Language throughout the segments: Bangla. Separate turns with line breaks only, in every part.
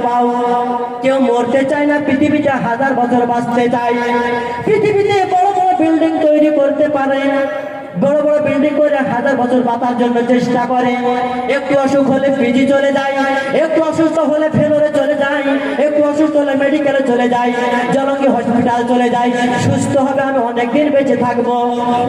পাও। কেউ মরতে চায় না, পৃথিবীতে 1000 বছর বাঁচতে চায়। পৃথিবীতে বড় বড় বিল্ডিং তৈরি করতে পারে, বড় বড় বিল্ডিং করে 1000 বছর বাঁচার জন্য চেষ্টা করে। একটু অসুখ হলে পিজি চলে যায়, একটু অসুস্থ হলে ফেলোরে চলে যায়, একটু অসুস্থ হলে মেডিকেলে চলে যায়, জলঙ্গি হসপিটাল চলে যায়। সুস্থ হবে, আমি অনেকদিন বেঁচে থাকবো,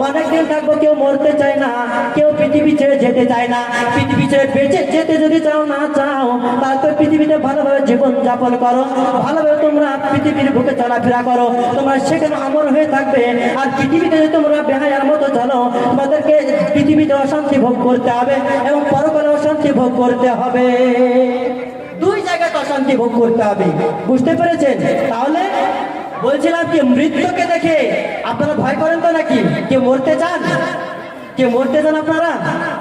অনেকদিন থাকবো। কেউ মরতে চায় না, কেউ পৃথিবী ছেড়ে যেতে চায় না। পৃথিবী ছেড়ে বেঁচে যেতে যদি চাও না চাও, তারপর পৃথিবীতে ভালোভাবে জীবন যাপন করো, ভালোভাবে তোমরা পৃথিবীর বুকে চলাফেরা করো, তোমরা সেখানে অমর হয়ে থাকবে। আর পৃথিবীতে যদি তোমরা বেহায়ার মতো চলো, তোমাদেরকে পৃথিবীতে অশান্তি ভোগ করতে হবে এবং পরকালে অশান্তি ভোগ করতে হবে। দুই জায়গায় অশান্তি ভোগ করতে হবে, বুঝতে পেরেছেন? তাহলে বলছিলাম কি, মৃত্যুকে দেখে আপনারা ভয় করেন তো নাকি? কেউ মরতে চান? কেউ মরতে চান আপনারা?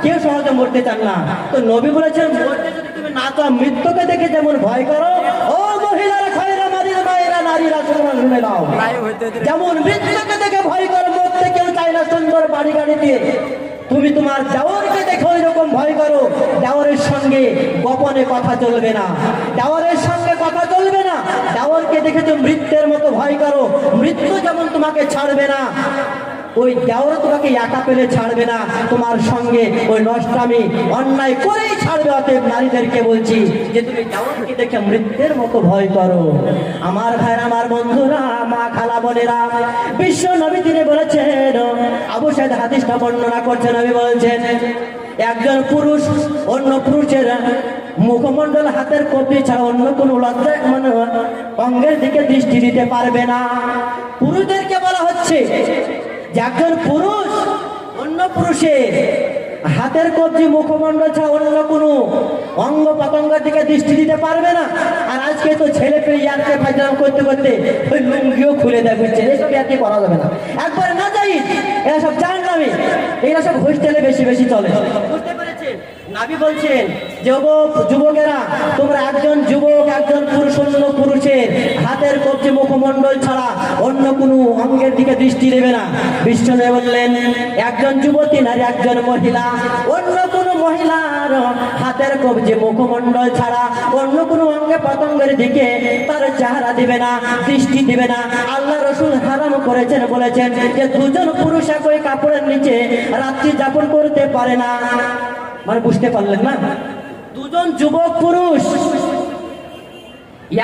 কেউ সহজে মরতে চান না। তো নবী বলেছেন, মরতে যদি তুমি না চাও, মৃত্যুকে দেখে যেমন ভয় করো, ও মহিলারা, খয়রা মারির মায়েরা, নারীরা, শুনে নাও, যেমন মৃত্যুকে দেখে ভয় করো, মরতে কেউ চায় না সুন্দর বাড়ি গাড়ি দিয়ে, তুমি তোমার দেওয়ারকে দেখে ওই রকম ভয় করো। দেওয়ারের সঙ্গে গোপনে কথা চলবে না, দেওয়ারের সঙ্গে কথা চলবে না। দেওয়ারকে দেখে তুমি মৃত্যুর মতো ভয় করো, মৃত্যু যেমন তোমাকে ছাড়বে না, ওই দেওয়ারও তোমাকে একা পেলে ছাড়বে না, তোমার সঙ্গে ওই নষ্টামি অন্যায় করেই ছাড়বে। অতএব নারীদেরকে বলছি যে তুমি দেওয়ারকে দেখে মৃত্যুর মতো ভয় করো। আমার ভাইরা, আমার বন্ধুরা, মা খালা বোনেরা, বিশ্ব নবী তিনি বলেছেন, আবু সাইদ হাদিসটা বর্ণনা করছেন, নবী বলছেন, একজন পুরুষ অন্য পুরুষের মুখমণ্ডল, হাতের কবজি ছাড়া অন্য কোন লজ্জা অঙ্গের দিকে দৃষ্টি দিতে পারবে না। পুরুষদেরকে বলা হচ্ছে যে একজন পুরুষ অন্য পুরুষের হাতের কবজি, মুখমণ্ডল ছাড়া অন্য কোনো অঙ্গ প্রত্যঙ্গের দিকে দৃষ্টি দিতে পারবে না। আর আজকে তো ছেলে পেয়ে ইয়ারকে ফাইজলাম করতে করতে ওই লুঙ্গিও খুলে দেয়, বুঝছেন? এসব ইয়ারকে করা যাবে না, একবার না যাই। এরা সব জাহান্নামী, এরা সব হোস্টেলে বেশি বেশি চলে, বুঝতে পেরেছেন? নবী বলছেন, যুবকেরা, তোমরা একজন যুবক, একজন পুরুষ অন্য পুরুষের হাতের কবজি, মুখমণ্ডল ছাড়া অন্য কোনো অঙ্গের দিকে দৃষ্টি দেবে না। বিষ্ণু বললেন, একজন যুবতী নারী, একজন মহিলা অন্য কোনো মহিলার হাতের কবজি, মুখমণ্ডল ছাড়া অন্য কোনো অঙ্গে পতঙ্গের দিকে তার চেহারা দিবে না, দৃষ্টি দিবে না। আল্লাহ রাসূল হারাম করেছেন, বলেছেন যে দুজন পুরুষ একই কাপড়ের নিচে রাত্রি যাপন করতে পারে না। মানে বুঝতে পারলেন না? দুজন যুবক পুরুষ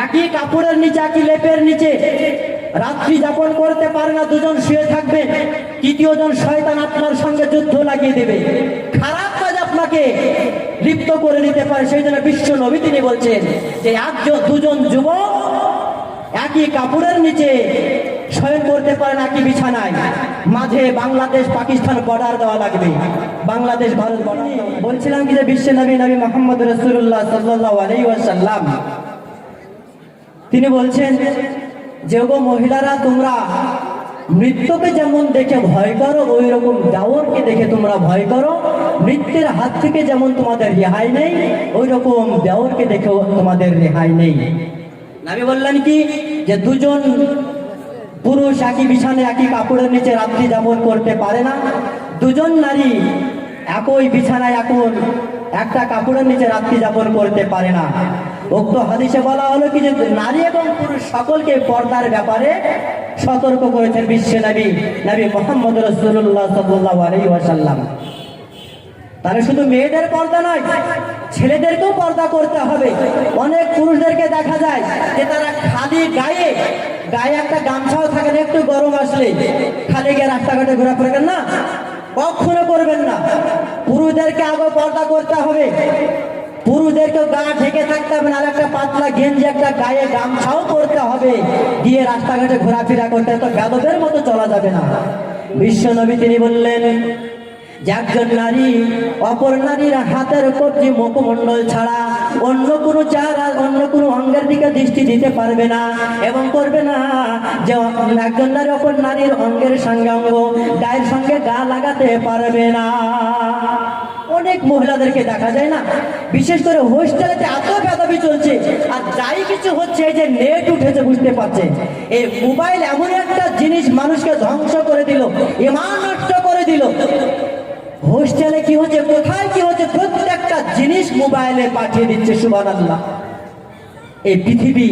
একই কাপড়ের নিচে, একই লেপের নিচে রাত্রি যাপন করতে পারে না, দুজন শুয়ে থাকবে, তৃতীয় জন শয়তান আপনার সঙ্গে যুদ্ধ লাগিয়ে দেবে, খারাপ কাজ আপনাকে লিপ্ত করে নিতে পারে। সেই জন্য বিশ্ব নবী তিনি বলছেন যে দুজন যুবক একই কাপড়ের নিচে শয়ন করতে পারে না, একই বিছানায়, মাঝে বাংলাদেশ পাকিস্তান বর্ডার দেওয়া লাগবে, বাংলাদেশ ভারত বর্ডার। বলছিলাম কি যে বিশ্ব নবী মুহাম্মদ রাসূলুল্লাহ সাল্লাল্লাহু আলাইহি ওয়াসাল্লাম তিনি বলছেন যে গো মহিলারা, তোমরা মৃত্যুকে যেমন দেখে ভয় করো, ওই রকম দেওরকে দেখে তোমরা ভয় করো। মৃত্যুর হাত থেকে যেমন তোমাদের রেহাই নেই, ওই রকম দেওরকে দেখেও তোমাদের রেহাই নেই। নবী বললেন কি যে দুজন পুরুষ একই বিছানায়, একই কাপড়ের নিচে রাত্রি যাপন করতে পারে না, দুজন নারী একই বিছানায়, একটা কাপড়ের নিচে রাত্রি যাপন করতে পারে না। উক্ত হাদিসে বলা হলো কি যে নারী এবং পুরুষ সকলকে পর্দার ব্যাপারে সতর্ক করেছেন বিশ্ব নবী মুহাম্মদ রাসূলুল্লাহ সাল্লাল্লাহু আলাইহি ওয়াসাল্লাম। তাহলে শুধু মেয়েদের পর্দা নয়, ছেলেদেরকেও পর্দা করতে হবে। অনেক পুরুষদেরকে দেখা যায় যে তারা খালি গায়ে একটা গামছাও থাকে না, একটু গরম আসলে খালি গিয়ে রাস্তাঘাটে ঘোরাফেরা করেন না, কখনো করবেন না। পুরুষদেরকে আগে পর্দা করতে হবে, পুরুষদেরকে গা ঢেকে থাকতে হবে, আর একটা পাতলা গেঞ্জি, একটা গায়ে গামছাও পরতে হবে, দিয়ে রাস্তাঘাটে ঘোরাফেরা করতে হবে, তো বেদবের মতো চলা যাবে না। বিশ্ব নবী তিনি বললেন যে একজন নারী অপর নারীর হাতের কবজি, মুখমণ্ডল ছাড়া অন্য কোনো চেহারা, অন্য কোনো অঙ্গের দিকে দৃষ্টি দিতে পারবে না এবং করবে না। যে একজন নারী অপর নারীর অঙ্গের সঙ্গে অঙ্গ, গায়ের সঙ্গে গা লাগাতে পারবে না। অনেক মহিলাদেরকে দেখা যায় না, বিশেষ করে হোস্টেলে এত বেদাবি চলছে, আর যাই কিছু হচ্ছে, এই যে নেট উঠেছে, বুঝতে পারছে, এই মোবাইল এমন একটা জিনিস মানুষকে ধ্বংস করে দিল, ঈমান নষ্ট করে দিল। হোস্টেলে কি হচ্ছে, কোথায় কি হচ্ছে, প্রত্যেকটা জিনিস মোবাইলে পাঠিয়ে দিচ্ছে। সুবহানাল্লাহ। এই পৃথিবী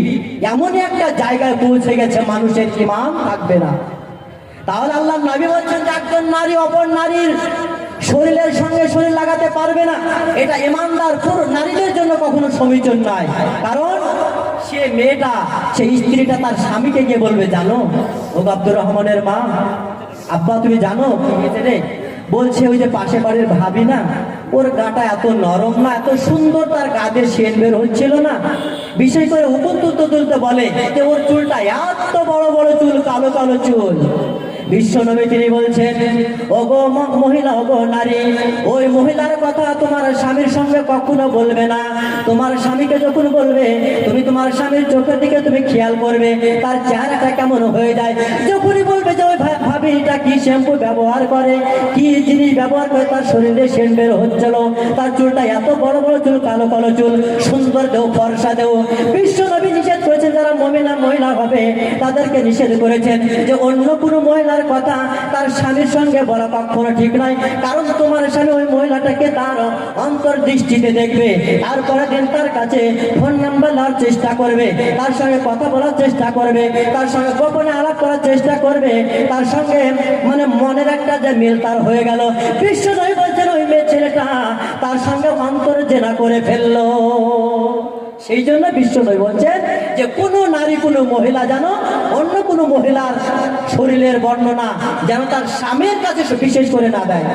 এমনই একটা জায়গায় পৌঁছে গেছে মানুষের ঈমান থাকবে না। তাহলে আল্লাহ নবী বলছেন যে একজন নারী অপর নারীর শরীরের সঙ্গে শরীর লাগাতে পারবে না, এটা ঈমানদার পুরো নারীদের জন্য কখনো সমীচীন নয়। কারণ সে মেয়েটা, সে স্ত্রীটা তার স্বামীকে গিয়ে বলবে, জানো ও আব্দুর রহমানের মা, আব্বা তুমি জানো কি হয়েছে রে? বলছে ওই যে পাশে বাড়ির ভাবি না, ওর গাটা এত নরম না, এত সুন্দর, তার গাতে সেন বের হচ্ছিল না। বিশেষ করে উপর তুলতে বলে যে ওর চুলটা এত বড় বড় চুল, কালো কালো চুল। বিশ্বনবী তিনি বলছেন, ওগো মহিলা, ওগো নারী, ওই মহিলার কথা তোমার স্বামীর সঙ্গে কখনো বলবে না। তোমার স্বামীকে যখন বলবে, তুমি তোমার স্বামীর চোখের দিকে তুমি খেয়াল করবে তার চেহারাটা কেমন হয়ে যায়। যখনই বলবে যে ওই ভাবিটা কি শ্যাম্পু ব্যবহার করে, কি জিনিস ব্যবহার করে তার শরীরে সেন বের হচ্ছিল, তার চুলটা এত বড় বড় চুল, কালো কালো চুল, সুন্দর দেও, ফর্সা দেও। বিশ্বনবী নিষেধ করেছেন যারা মহিলা হবে তাদেরকে নিষেধ করেছেন যে অন্য কোনো মহিলার কথা তার স্বামীর সঙ্গে বলা কখনো ঠিক নয়। কারণ তোমার স্বামী ওই মহিলাটাকে তার অন্তর্দৃষ্টিতে দেখবে, তারপরে দিন তার কাছে ফোন নাম্বার নেওয়ার চেষ্টা করবে, তার সঙ্গে কথা বলার চেষ্টা করবে, তার সঙ্গে গোপনে আলাপ করার চেষ্টা করবে, তার সঙ্গে মানে মনের একটা যে মিল তার হয়ে গেল। বিশ্বনবী বলছেন ওই মেয়ে ছেলেটা তার সঙ্গে অন্তর জেনা করে ফেললো। সেই জন্য বিশ্বনবী বলছেন যে কোনো নারী, কোনো মহিলা যেন অন্য কোনো মহিলার শরীরের বর্ণনা যেন তার স্বামীর কাছে বিশেষ করে না দেয়।